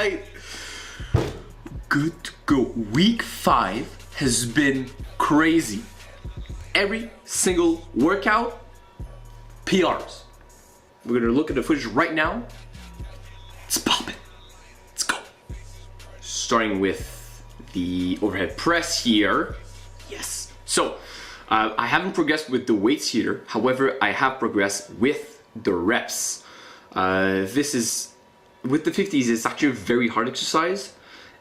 right. Good to go. Week 5 has been crazy. Every single workout, PRs. We're gonna look at the footage right now. Let's pop it. Let's go. Starting with the overhead press here. Yes. So, I haven't progressed with the weights here. However, I have progressed with the reps. This is, with the 50s, it's actually a very hard exercise.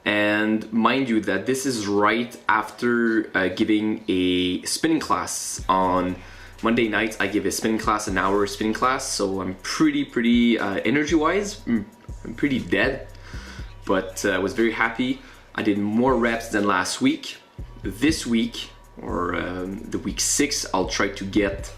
And mind you that this is right after giving a spinning class on Monday nights. I give a spinning class, an hour spinning class. So I'm pretty energy-wise, I'm pretty dead. But I was very happy. I did more reps than last week. This week, or the week 6, I'll try to get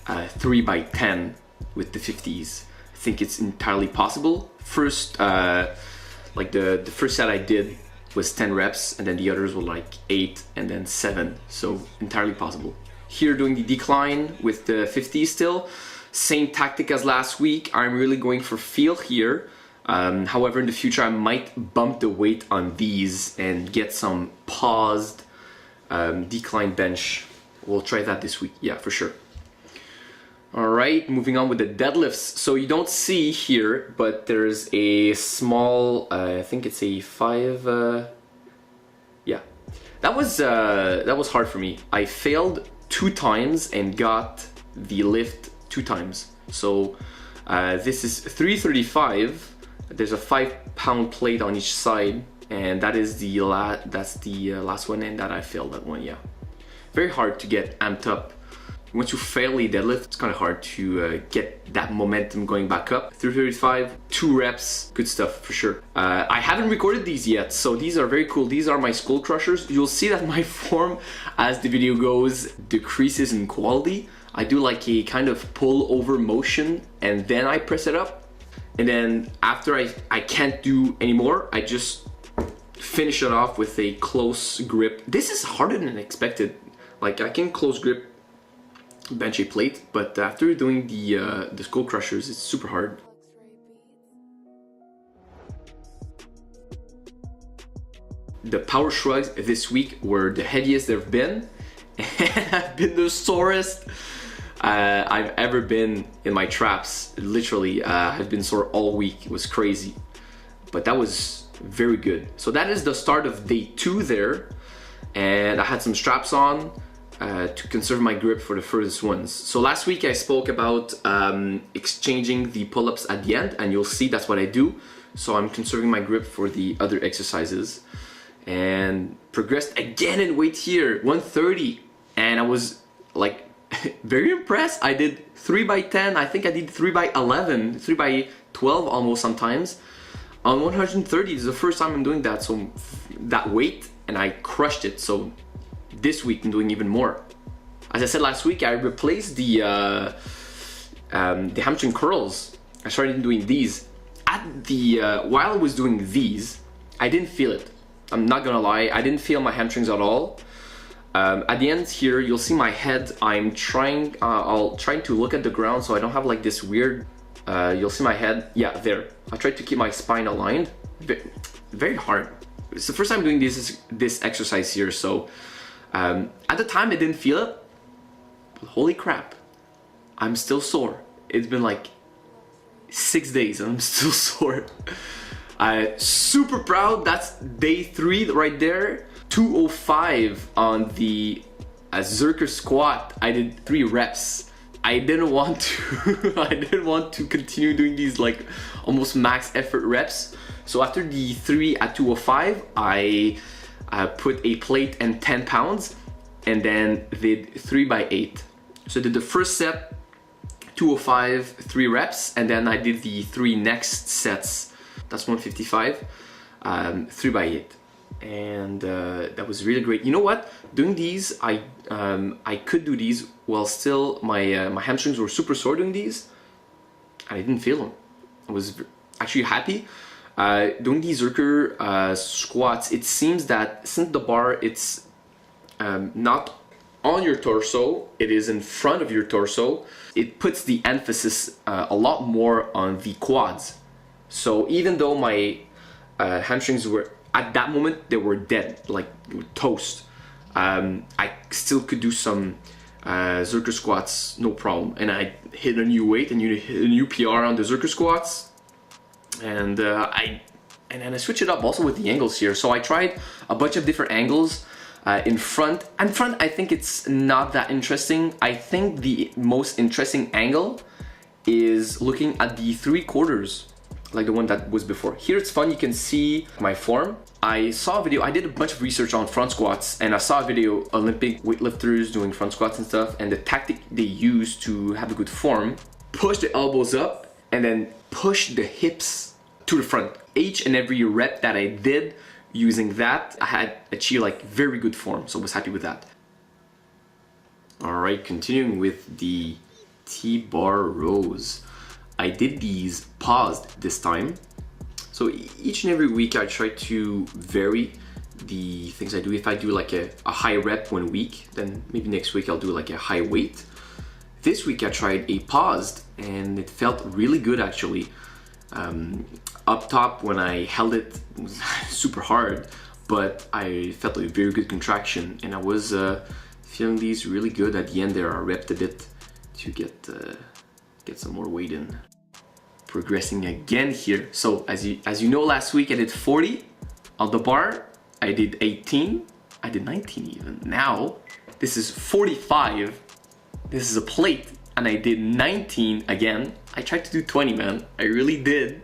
3 by 10 with the 50s. I think it's entirely possible. First, like the first set I did was 10 reps, and then the others were like 8 and then 7. So entirely possible. Here doing the decline with the 50s still. Same tactic as last week. I'm really going for feel here. However, in the future, I might bump the weight on these and get some paused decline bench. We'll try that this week, yeah, for sure. All right, moving on with the deadlifts. So you don't see here, but there's a small, I think it's a 5, yeah. That was hard for me. I failed 2 times and got the lift 2 times. So this is 335. There's a 5-pound plate on each side, and that is the last one, and that I failed that one. Yeah, very hard to get amped up. Once you fail a deadlift, it's kind of hard to get that momentum going back up. 335, 2 reps, good stuff for sure. I haven't recorded these yet, so these are very cool. These are my skull crushers. You'll see that my form, as the video goes, decreases in quality. I do like a kind of pull over motion, and then I press it up. And then after I can't do anymore, I just finish it off with a close grip. This is harder than expected. Like, I can close grip bench a plate, but after doing the skull crushers, it's super hard. The power shrugs this week were the heaviest they've been, and I've been the sorest I've ever been in my traps. Literally, I've been sore all week. It was crazy, but that was very good. So that is the start of day 2 there, and I had some straps on to conserve my grip for the furthest ones. So last week I spoke about exchanging the pull-ups at the end, and you'll see that's what I do. So I'm conserving my grip for the other exercises, and progressed again in weight here, 130, and I was like very impressed. I did 3 by 10, I think I did 3 by 11, 3 by 12 almost sometimes. On 130, this is the first time I'm doing that, so that weight, and I crushed it. So this week I'm doing even more. As I said last week, I replaced the hamstring curls. I started doing these. While I was doing these, I didn't feel it. I'm not gonna lie, I didn't feel my hamstrings at all. At the end here, you'll see my head. I'll try to look at the ground so I don't have like this weird, you'll see my head, yeah, there. I tried to keep my spine aligned. Very hard. It's the first time doing this exercise here, so at the time I didn't feel it, but holy crap, I'm still sore. It's been like 6 days and I'm still sore. Super proud. That's day 3 right there. 205 on the Zerker squat. I did 3 reps. I didn't want to continue doing these like almost max effort reps. So after the 3 at 205, I put a plate and 10 pounds, and then did 3 by 8. So I did the first set, 205, 3 reps, and then I did the 3 next sets. That's 155, 3 by 8. And that was really great. You know what? Doing these, I could do these while still my hamstrings were super sore doing these. I didn't feel them. I was actually happy. Doing these Zerker squats, it seems that since the bar, it's not on your torso, it is in front of your torso, it puts the emphasis a lot more on the quads. So even though my hamstrings were, at that moment, they were dead, like toast. I still could do some Zerker squats, no problem. And I hit a new weight and hit a new PR on the Zerker squats. And then I switched it up also with the angles here. So I tried a bunch of different angles. In front, I think it's not that interesting. I think the most interesting angle is looking at the 3/4, like the one that was before. Here it's fun, you can see my form. I saw a video, I did a bunch of research on front squats, and I saw a video, Olympic weightlifters doing front squats and stuff, and the tactic they use to have a good form, push the elbows up and then push the hips to the front. Each and every rep that I did using that, I had achieved like very good form, so I was happy with that. All right, continuing with the T-bar rows. I did these paused this time. So each and every week I try to vary the things I do. If I do like a high rep one week, then maybe next week I'll do like a high weight. This week I tried a paused and it felt really good actually. Up top when I held it was super hard, but I felt a very good contraction and I was feeling these really good. At the end there I repped a bit to get some more weight in. Progressing again here. So as you know, last week I did 40 on the bar, I did 18, I did 19 even. Now this is 45, this is a plate, and I did 19 again. I tried to do 20, man, I really did.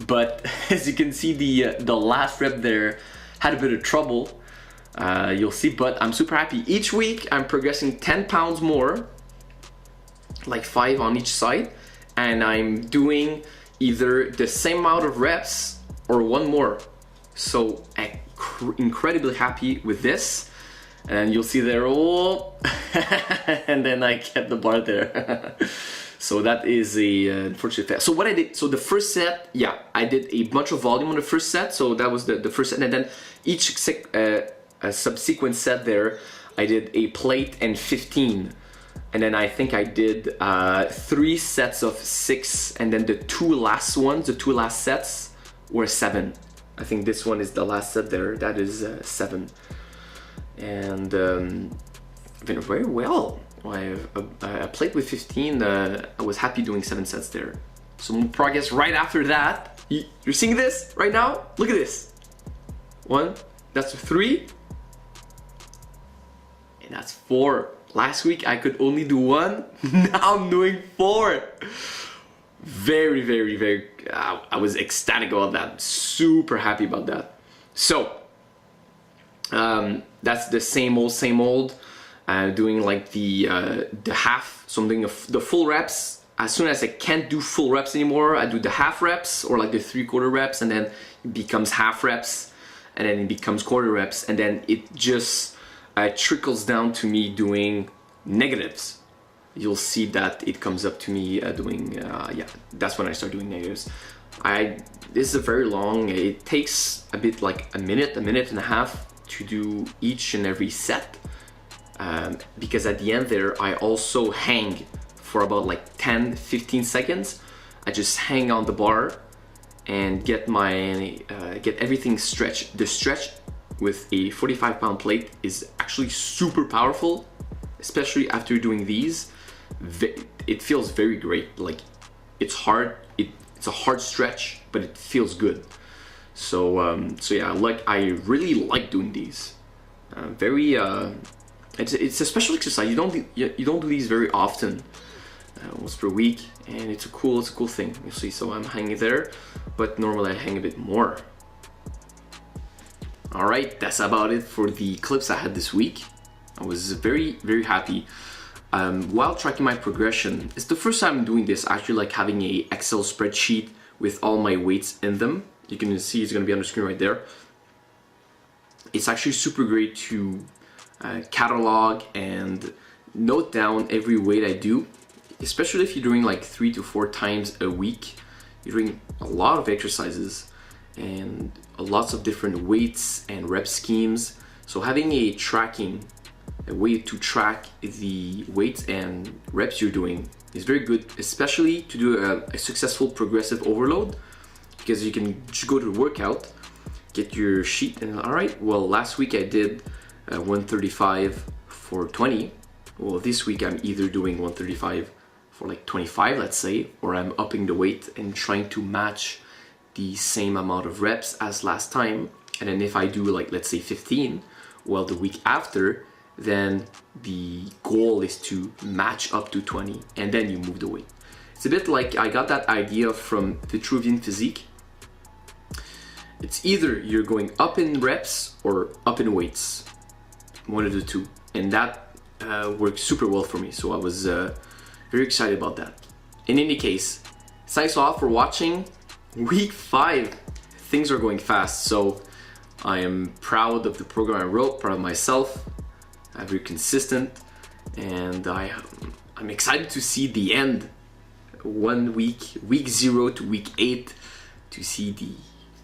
But as you can see, the last rep there had a bit of trouble. You'll see, but I'm super happy. Each week I'm progressing 10 pounds more, like 5 on each side, and I'm doing either the same amount of reps or one more. So I'm incredibly happy with this. And you'll see there, oh, and then I kept the bar there. So that is a unfortunate fail. So what I did, so the first set, yeah, I did a bunch of volume on the first set. So that was the first set, and then each subsequent set there, I did a plate and 15. And then I think I did 3 sets of 6, and then the two last sets were 7. I think this one is the last set there, that is 7. And been very well. I played with 15, I was happy doing 7 sets there. Some progress right after that. You're seeing this right now? Look at this. 1, that's 3, and that's 4. Last week I could only do 1, now I'm doing 4. Very, very, very, I was ecstatic about that, super happy about that. So, that's the same old, doing like the half, so I'm doing the full reps. As soon as I can't do full reps anymore, I do the half reps or like the 3/4 reps, and then it becomes half reps, and then it becomes quarter reps, and then it just trickles down to me doing negatives. You'll see that it comes up to me doing, yeah, that's when I start doing negatives. This is a very long, it takes a bit like a minute and a half to do each and every set, because at the end there I also hang for about like 10-15 seconds. I just hang on the bar and get everything stretched. The stretch with a 45-pound plate is actually super powerful, especially after doing these. It feels very great. Like, it's hard, it's a hard stretch, but it feels good. So yeah, I really like doing these. It's a special exercise. You don't do these very often, once per week, and it's a cool thing. You see, so I'm hanging there, but normally I hang a bit more. All right, that's about it for the clips I had this week. I was very, very happy. While tracking my progression, it's the first time I'm doing this, actually, like having a Excel spreadsheet with all my weights in them. You can see it's gonna be on the screen right there. It's actually super great to catalog and note down every weight I do, especially if you're doing like 3 to 4 times a week. You're doing a lot of exercises and lots of different weights and rep schemes. So having a way to track the weights and reps you're doing is very good, especially to do a successful progressive overload, because you can just go to the workout, get your sheet, and all right, well, last week I did 135 for 20. Well, this week I'm either doing 135 for like 25, let's say, or I'm upping the weight and trying to match the same amount of reps as last time. And then if I do like, let's say 15, well, the week after, then the goal is to match up to 20, and then you move the weight. It's a bit like I got that idea from Vitruvian Physique. It's either you're going up in reps or up in weights, one of the two, and that worked super well for me. So I was very excited about that. In any case, thanks a lot for watching. Week 5, things are going fast, so I am proud of the program I wrote, proud of myself. I'm very consistent, and I'm excited to see the end. 1 week, week 0 to week 8, to see the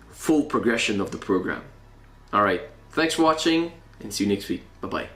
full progression of the program. All right, thanks for watching, and see you next week. Bye-bye.